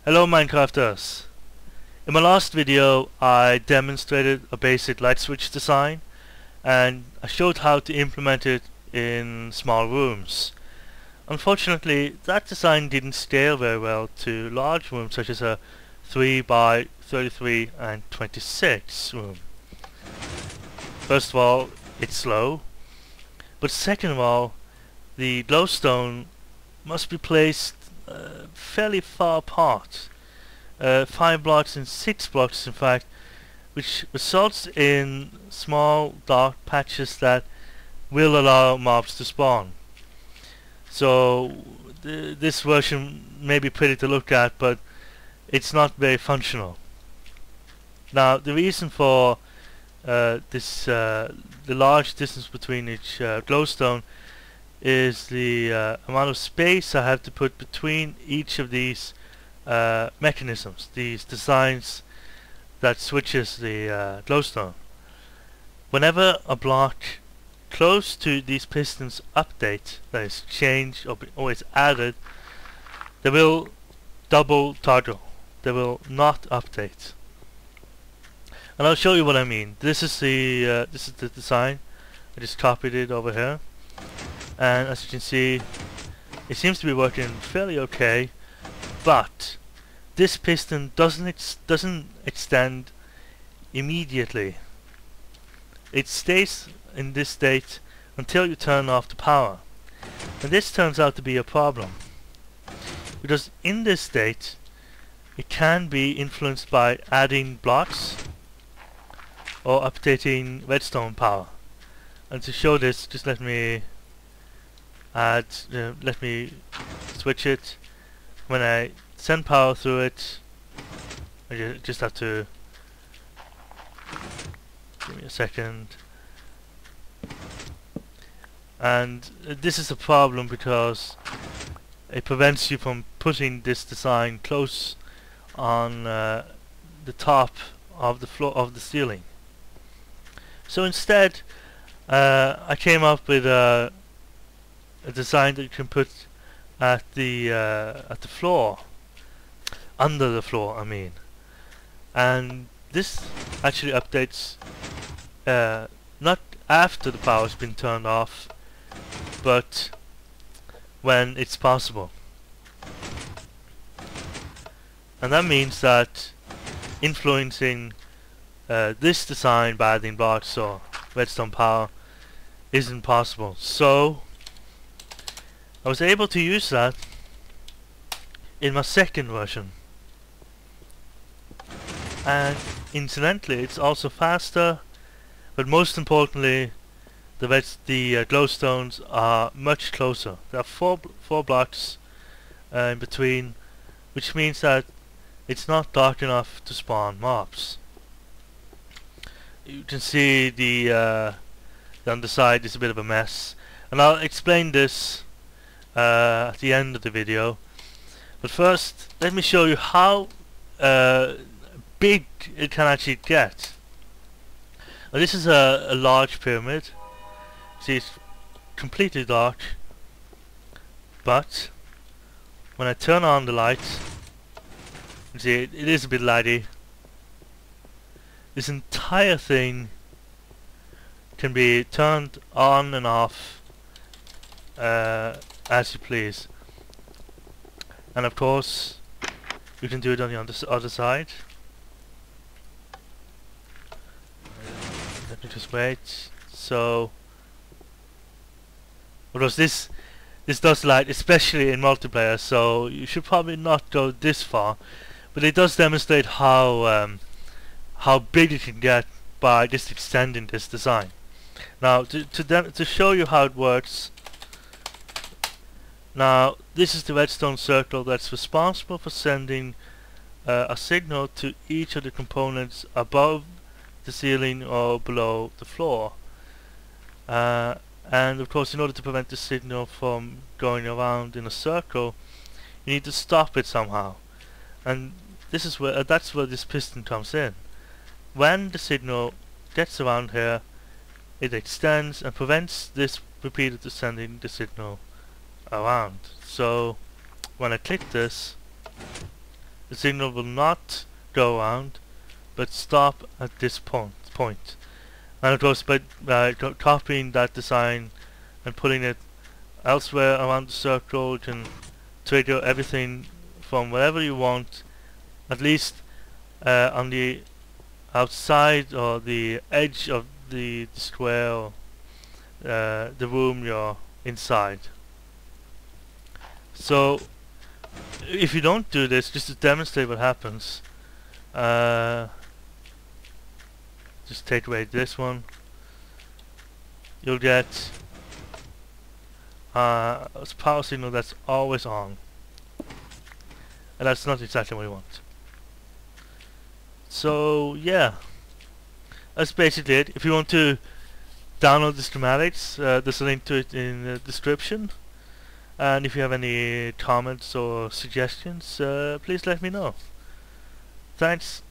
Hello Minecrafters! In my last video I demonstrated a basic light switch design and I showed how to implement it in small rooms. Unfortunately that design didn't scale very well to large rooms such as a 3 by 33 and 26 room. First of all, it's slow, but second of all, the glowstone must be placed fairly far apart, 5 blocks and 6 blocks in fact, which results in small dark patches that will allow mobs to spawn. So this version may be pretty to look at, but it's not very functional. Now the reason for the large distance between each glowstone is the amount of space I have to put between each of these mechanisms, these designs that switches the glowstone. Whenever a block close to these pistons update, that is changed or is added, they will double toggle. They will not update. And I'll show you what I mean. This is the design. I just copied it over here. And as you can see, it seems to be working fairly okay, but this piston doesn't extend immediately. It stays in this state until you turn off the power. And this turns out to be a problem, because in this state it can be influenced by adding blocks or updating redstone power. And to show this, just let me switch it. When I send power through it, I just have to give me a second. And this is a problem because it prevents you from putting this design close on the top of the floor of the ceiling. So instead, I came up with a design that you can put at the floor, under the floor I mean, and this actually updates not after the power's been turned off, but when it's possible. And that means that influencing this design by adding blocks or redstone power isn't possible. So I was able to use that in my second version, and incidentally it's also faster, but most importantly the glowstones are much closer. There are four blocks in between, which means that it's not dark enough to spawn mobs. You can see the underside is a bit of a mess, and I'll explain this at the end of the video. But first, let me show you how big it can actually get. Now, this is a large pyramid. See, it's completely dark, but when I turn on the lights, you see it is a bit lighty. This entire thing can be turned on and off as you please. And of course you can do it on the other side. Let me just wait. So of course this does light, especially in multiplayer, so you should probably not go this far, but it does demonstrate how big it can get by just extending this design. Now to show you how it works, now this is the redstone circle that's responsible for sending a signal to each of the components above the ceiling or below the floor. And of course, in order to prevent the signal from going around in a circle, you need to stop it somehow. And this is where that's where this piston comes in. When the signal gets around here, it extends and prevents this repeatedly sending the signal around. So when I click this, the signal will not go around but stop at this point. And of course, by copying that design and putting it elsewhere around the circle, you can trigger everything from wherever you want, at least on the outside or the edge of the square or the room you're inside. So if you don't do this, just to demonstrate what happens, just take away this one, you'll get a power signal that's always on, and that's not exactly what you want. So yeah, that's basically it. If you want to download the schematics, there's a link to it in the description, and if you have any comments or suggestions, please let me know. Thanks.